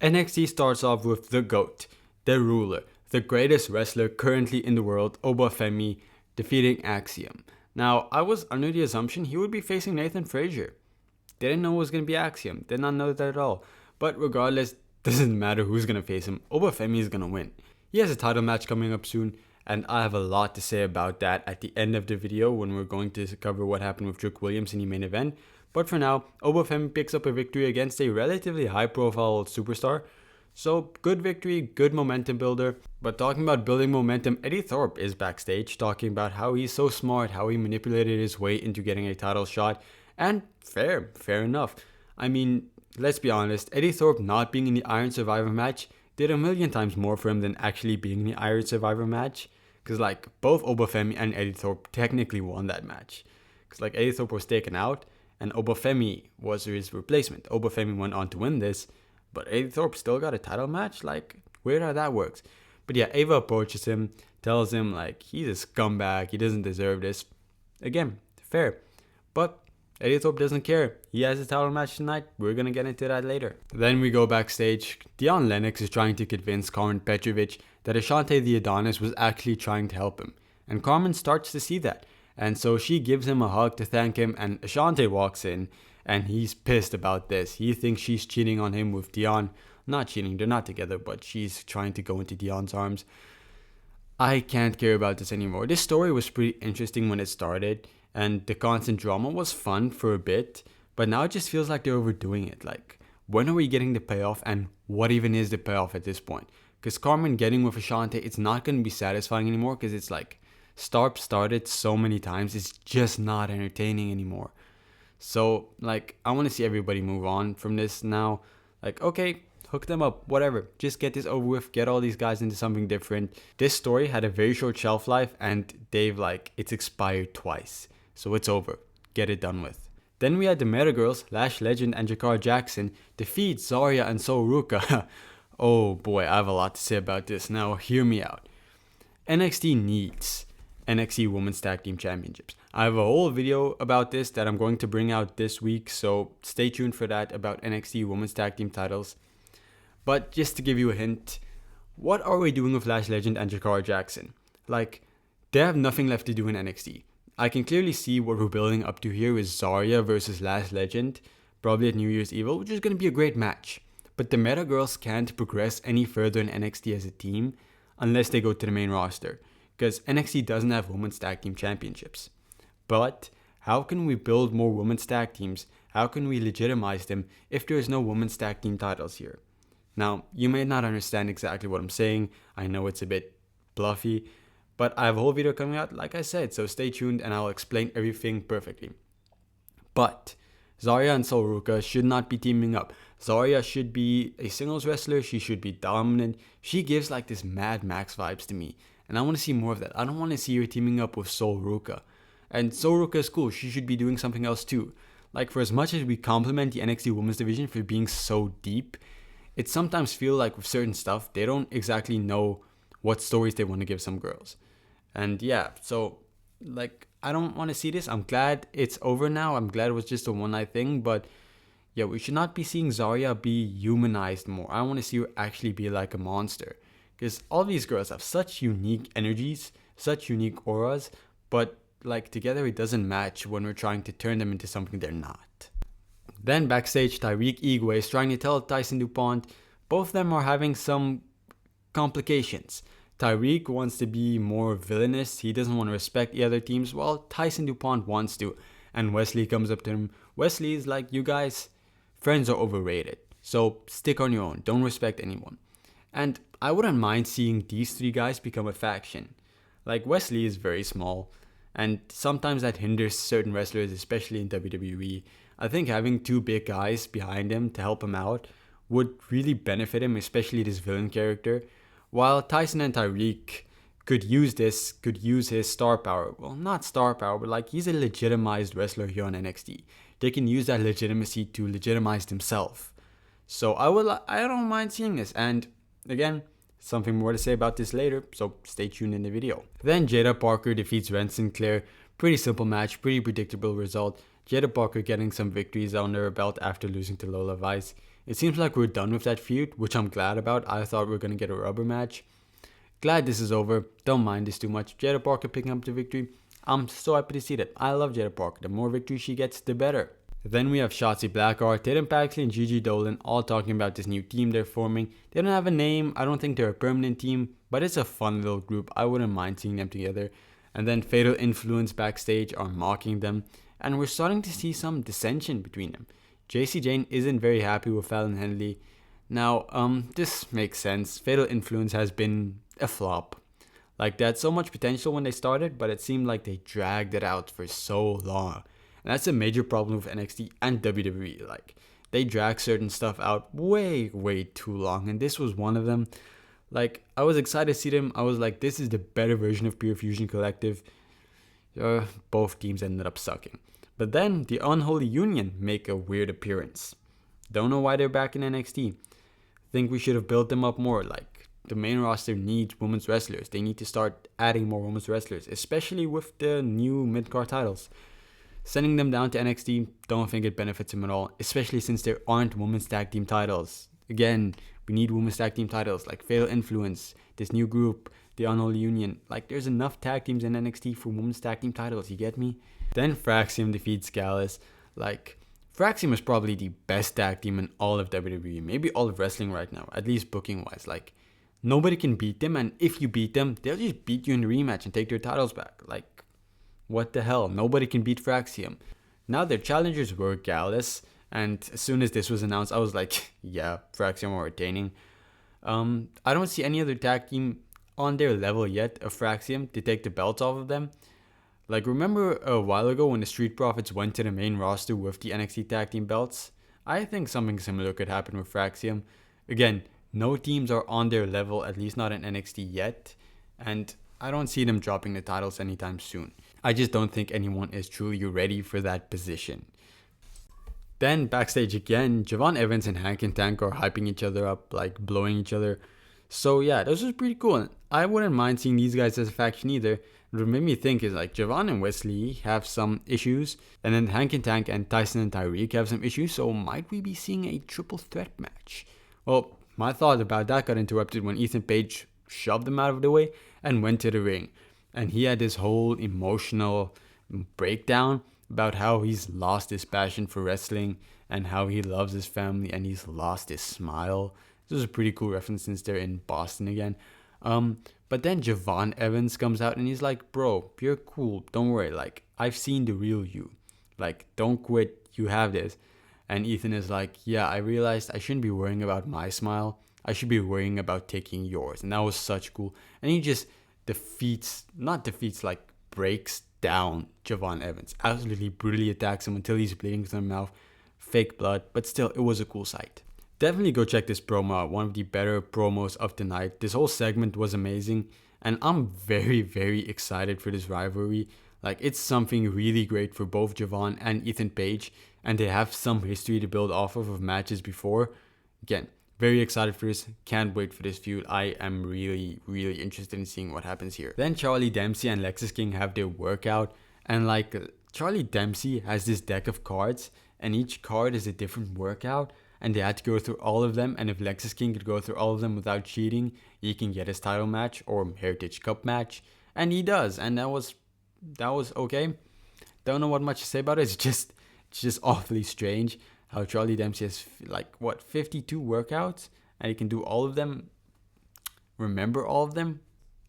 NXT starts off with the GOAT, the ruler, the greatest wrestler currently in the world, Obafemi, defeating Axiom. Now, I was under the assumption he would be facing Nathan Frazier. Didn't know it was going to be Axiom. Did not know that at all. But regardless, doesn't matter who's going to face him. Obafemi is going to win. He has a title match coming up soon, and I have a lot to say about that at the end of the video when we're going to cover what happened with Drake Williams in the main event. But for now, Obafemi picks up a victory against a relatively high-profile superstar. So, good victory, good momentum builder. But talking about building momentum, Eddy Thorpe is backstage talking about how he's so smart, how he manipulated his way into getting a title shot. And fair enough. I mean, let's be honest, Eddy Thorpe not being in the Iron Survivor match did a million times more for him than actually being in the Iron Survivor match. Because both Obafemi and Eddy Thorpe technically won that match. Because Eddy Thorpe was taken out, and Obafemi was his replacement. Obafemi went on to win this, but Eddy Thorpe still got a title match? Weird how that works. But yeah, Ava approaches him, tells him, he's a scumbag, he doesn't deserve this. Again, fair. But Eddy Thorpe doesn't care. He has a title match tonight. We're gonna get into that later. Then we go backstage. Dion Lennox is trying to convince Carmen Petrovic that Ashante the Adonis was actually trying to help him. And Carmen starts to see that. And so she gives him a hug to thank him, and Ashante walks in, and he's pissed about this. He thinks she's cheating on him with Dion. Not cheating, they're not together, but she's trying to go into Dion's arms. I can't care about this anymore. This story was pretty interesting when it started, and the constant drama was fun for a bit, but now it just feels like they're overdoing it. When are we getting the payoff, and what even is the payoff at this point? Because Carmen getting with Ashante, it's not going to be satisfying anymore, because it's Starp started so many times, it's just not entertaining anymore. So, I want to see everybody move on from this now. Okay, hook them up, whatever. Just get this over with, get all these guys into something different. This story had a very short shelf life, and they've, it's expired twice. So it's over. Get it done with. Then we had the Meta Girls, Lash Legend and Jakar Jackson, defeat Zarya and Sol Ruka. Oh boy, I have a lot to say about this. Now, hear me out. NXT needs NXT Women's Tag Team Championships. I have a whole video about this that I'm going to bring out this week, so stay tuned for that about NXT Women's Tag Team titles. But just to give you a hint, what are we doing with Lash Legend and Jakar Jackson? They have nothing left to do in NXT. I can clearly see what we're building up to here is Zarya versus Lash Legend, probably at New Year's Evil, which is going to be a great match. But the Meta Girls can't progress any further in NXT as a team unless they go to the main roster, because NXT doesn't have Women's Tag Team Championships. But how can we build more Women's Tag Teams? How can we legitimize them if there is no Women's Tag Team titles here? Now, you may not understand exactly what I'm saying. I know it's a bit bluffy, but I have a whole video coming out, like I said, so stay tuned and I'll explain everything perfectly. But Zarya and Sol Ruka should not be teaming up. Zarya should be a singles wrestler. She should be dominant. She gives this Mad Max vibes to me. And I want to see more of that. I don't want to see her teaming up with Sol Ruka. And Sol Ruka is cool. She should be doing something else too. For as much as we compliment the NXT Women's Division for being so deep, it sometimes feels with certain stuff, they don't exactly know what stories they want to give some girls. And yeah, so I don't want to see this. I'm glad it's over now. I'm glad it was just a one-night thing. But yeah, we should not be seeing Zarya be humanized more. I want to see her actually be like a monster. Because all these girls have such unique energies, such unique auras, but together it doesn't match when we're trying to turn them into something they're not. Then backstage, Tyreek Igwe is trying to tell Tyson DuPont both of them are having some complications. Tyreek wants to be more villainous, he doesn't want to respect the other teams, while Tyson DuPont wants to. And Wesley comes up to him. Wesley is you guys, friends are overrated, so stick on your own, don't respect anyone. And I wouldn't mind seeing these three guys become a faction. Wesley is very small, and sometimes that hinders certain wrestlers, especially in WWE. I think having two big guys behind him to help him out would really benefit him, especially this villain character. While Tyson and Tyreek could use his star power. Well, not star power, but he's a legitimized wrestler here on NXT. They can use that legitimacy to legitimize themselves. So I don't mind seeing this. And again, something more to say about this later, so stay tuned in the video. Then Jada Parker defeats Ren Sinclair. Pretty simple match, pretty predictable result. Jada Parker getting some victories under her belt after losing to Lola Vice. It seems like we're done with that feud, which I'm glad about. I thought we were going to get a rubber match. Glad this is over. Don't mind this too much. Jada Parker picking up the victory. I'm so happy to see that. I love Jada Parker. The more victories she gets, the better. Then we have Shotzi Blackheart, Tatum Paxley, and Gigi Dolan all talking about this new team they're forming. They don't have a name. I don't think they're a permanent team, but it's a fun little group. I wouldn't mind seeing them together. And then Fatal Influence backstage are mocking them. And we're starting to see some dissension between them. JC Jane isn't very happy with Fallon Henley. Now, this makes sense. Fatal Influence has been a flop. Like, they had so much potential when they started, but it seemed like they dragged it out for so long. And that's a major problem with NXT and WWE. Like, they drag certain stuff out way, way too long. And this was one of them. Like, I was excited to see them. I was like, this is the better version of Pure Fusion Collective. Both teams ended up sucking. But then the Unholy Union make a weird appearance. Don't know why they're back in NXT. Think we should have built them up more. Like, the main roster needs women's wrestlers. They need to start adding more women's wrestlers, especially with the new mid-card titles. Sending them down to NXT, don't think it benefits them at all, especially since there aren't women's tag team titles. Again, we need women's tag team titles like Fatal Influence, this new group, the Unholy Union. Like, there's enough tag teams in NXT for women's tag team titles, you get me? Then Fraxium defeats Gallus. Like, Fraxium is probably the best tag team in all of WWE, maybe all of wrestling right now, at least booking wise. Like, nobody can beat them, and if you beat them, they'll just beat you in the rematch and take their titles back. Like, what the hell? Nobody can beat Fraxium. Now their challengers were Gallus, and as soon as this was announced, I was like, yeah, Fraxium are retaining. I don't see any other tag team on their level yet of Fraxium to take the belts off of them. Like, remember a while ago when the Street Profits went to the main roster with the NXT tag team belts? I think something similar could happen with Fraxium. Again, no teams are on their level, at least not in NXT yet, and I don't see them dropping the titles anytime soon. I just don't think anyone is truly ready for that position. Then backstage again, Javon Evans and Hank and Tank are hyping each other up, like blowing each other. So yeah, this was pretty cool. I wouldn't mind seeing these guys as a faction either. What made me think is like Javon and Wesley have some issues, and then Hank and Tank and Tyson and Tyreek have some issues. So might we be seeing a triple threat match? Well, my thought about that got interrupted when Ethan Page shoved them out of the way and went to the ring. And he had this whole emotional breakdown about how he's lost his passion for wrestling and how he loves his family and he's lost his smile. This is a pretty cool reference since they're in Boston again. But then Javon Evans comes out and he's like, bro, you're cool. Don't worry. Like, I've seen the real you. Like, don't quit. You have this. And Ethan is like, yeah, I realized I shouldn't be worrying about my smile. I should be worrying about taking yours. And that was such cool. And he just breaks down Javon Evans. Absolutely brutally attacks him until he's bleeding from the mouth. Fake blood, but still, it was a cool sight. Definitely go check this promo out. One of the better promos of the night. This whole segment was amazing. And I'm very, very excited for this rivalry. Like, it's something really great for both Javon and Ethan Page. And they have some history to build off of matches before. Again, very excited for this. Can't wait for this feud. I am really, really interested in seeing what happens here. Then Charlie Dempsey and Lexis King have their workout. And like, Charlie Dempsey has this deck of cards. And each card is a different workout. And they had to go through all of them. And if Lexis King could go through all of them without cheating, he can get his title match or Heritage Cup match. And he does. And that was okay. Don't know what much to say about it. It's just awfully strange how Charlie Dempsey has 52 workouts and he can do all of them, remember all of them.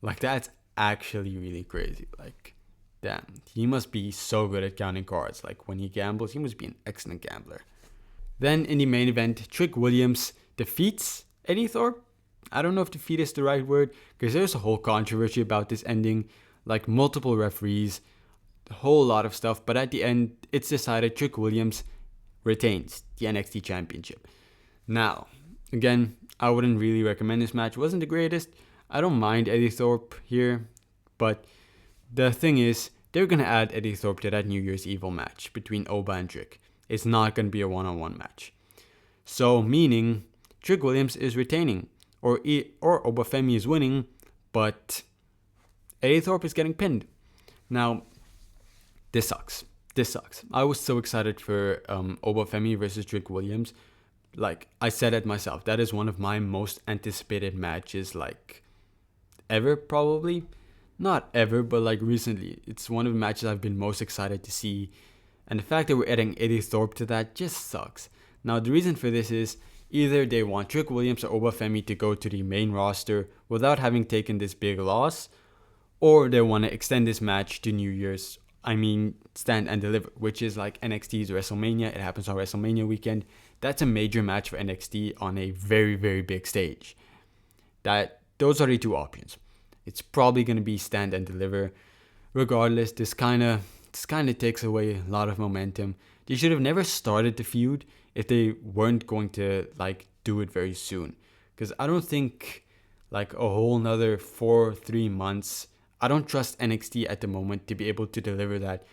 Like, that's actually really crazy. Like, damn, he must be so good at counting cards. Like, when he gambles, he must be an excellent gambler. Then in the main event, Trick Williams defeats Eddy Thorpe. I don't know if defeat is the right word, because there's a whole controversy about this ending, like multiple referees, a whole lot of stuff, but at the end, it's decided Trick Williams retains the NXT Championship. Now, again, I wouldn't really recommend this match. It wasn't the greatest. I don't mind Eddy Thorpe here, but the thing is, they're going to add Eddy Thorpe to that New Year's Evil match between Oba and Trick. It's not going to be a one-on-one match. So, meaning, Trick Williams is retaining, or Oba Femi is winning, but Eddy Thorpe is getting pinned. Now, this sucks. I was so excited for Oba Femi versus Trick Williams, like I said it myself, that is one of my most anticipated matches, like ever, probably. Not ever, but like recently. It's one of the matches I've been most excited to see. And the fact that we're adding Eddy Thorpe to that just sucks. Now, the reason for this is either they want Trick Williams or Obafemi to go to the main roster without having taken this big loss, or they want to extend this match to New Year's. I mean, Stand and Deliver, which is like NXT's WrestleMania. It happens on WrestleMania weekend. That's a major match for NXT on a very, very big stage. Those are the two options. It's probably going to be Stand and Deliver. Regardless, this kind of takes away a lot of momentum. They should have never started the feud if they weren't going to like do it very soon. Because I don't think like a whole nother 3 months. I don't trust NXT at the moment to be able to deliver that,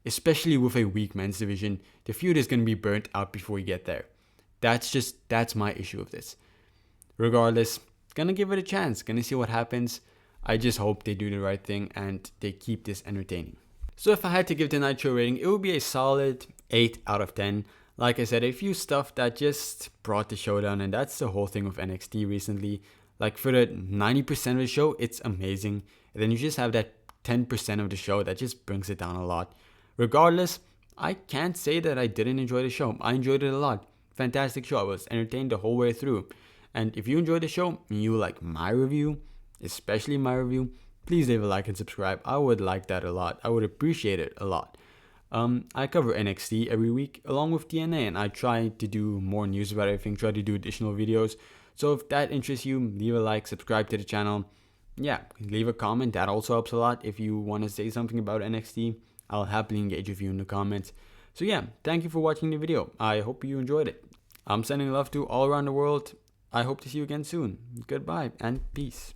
especially with a weak men's division. The feud is going to be burnt out before we get there. That's my issue with this. Regardless, gonna give it a chance. Gonna see what happens. I just hope they do the right thing and they keep this entertaining. So if I had to give the Nitro rating, it would be a solid 8 out of 10. Like I said, a few stuff that just brought the show down, and that's the whole thing with NXT recently. Like for the 90% of the show, it's amazing. And then you just have that 10% of the show that just brings it down a lot. Regardless, I can't say that I didn't enjoy the show. I enjoyed it a lot. Fantastic show. I was entertained the whole way through. And if you enjoyed the show and you like my review, especially my review, please leave a like and subscribe. I would like that a lot. I would appreciate it a lot. I cover NXT every week along with TNA, and I try to do more news about everything, try to do additional videos. So if that interests you, leave a like, subscribe to the channel. Yeah, leave a comment. That also helps a lot. If you want to say something about NXT, I'll happily engage with you in the comments. So yeah, thank you for watching the video. I hope you enjoyed it. I'm sending love to all around the world. I hope to see you again soon. Goodbye and peace.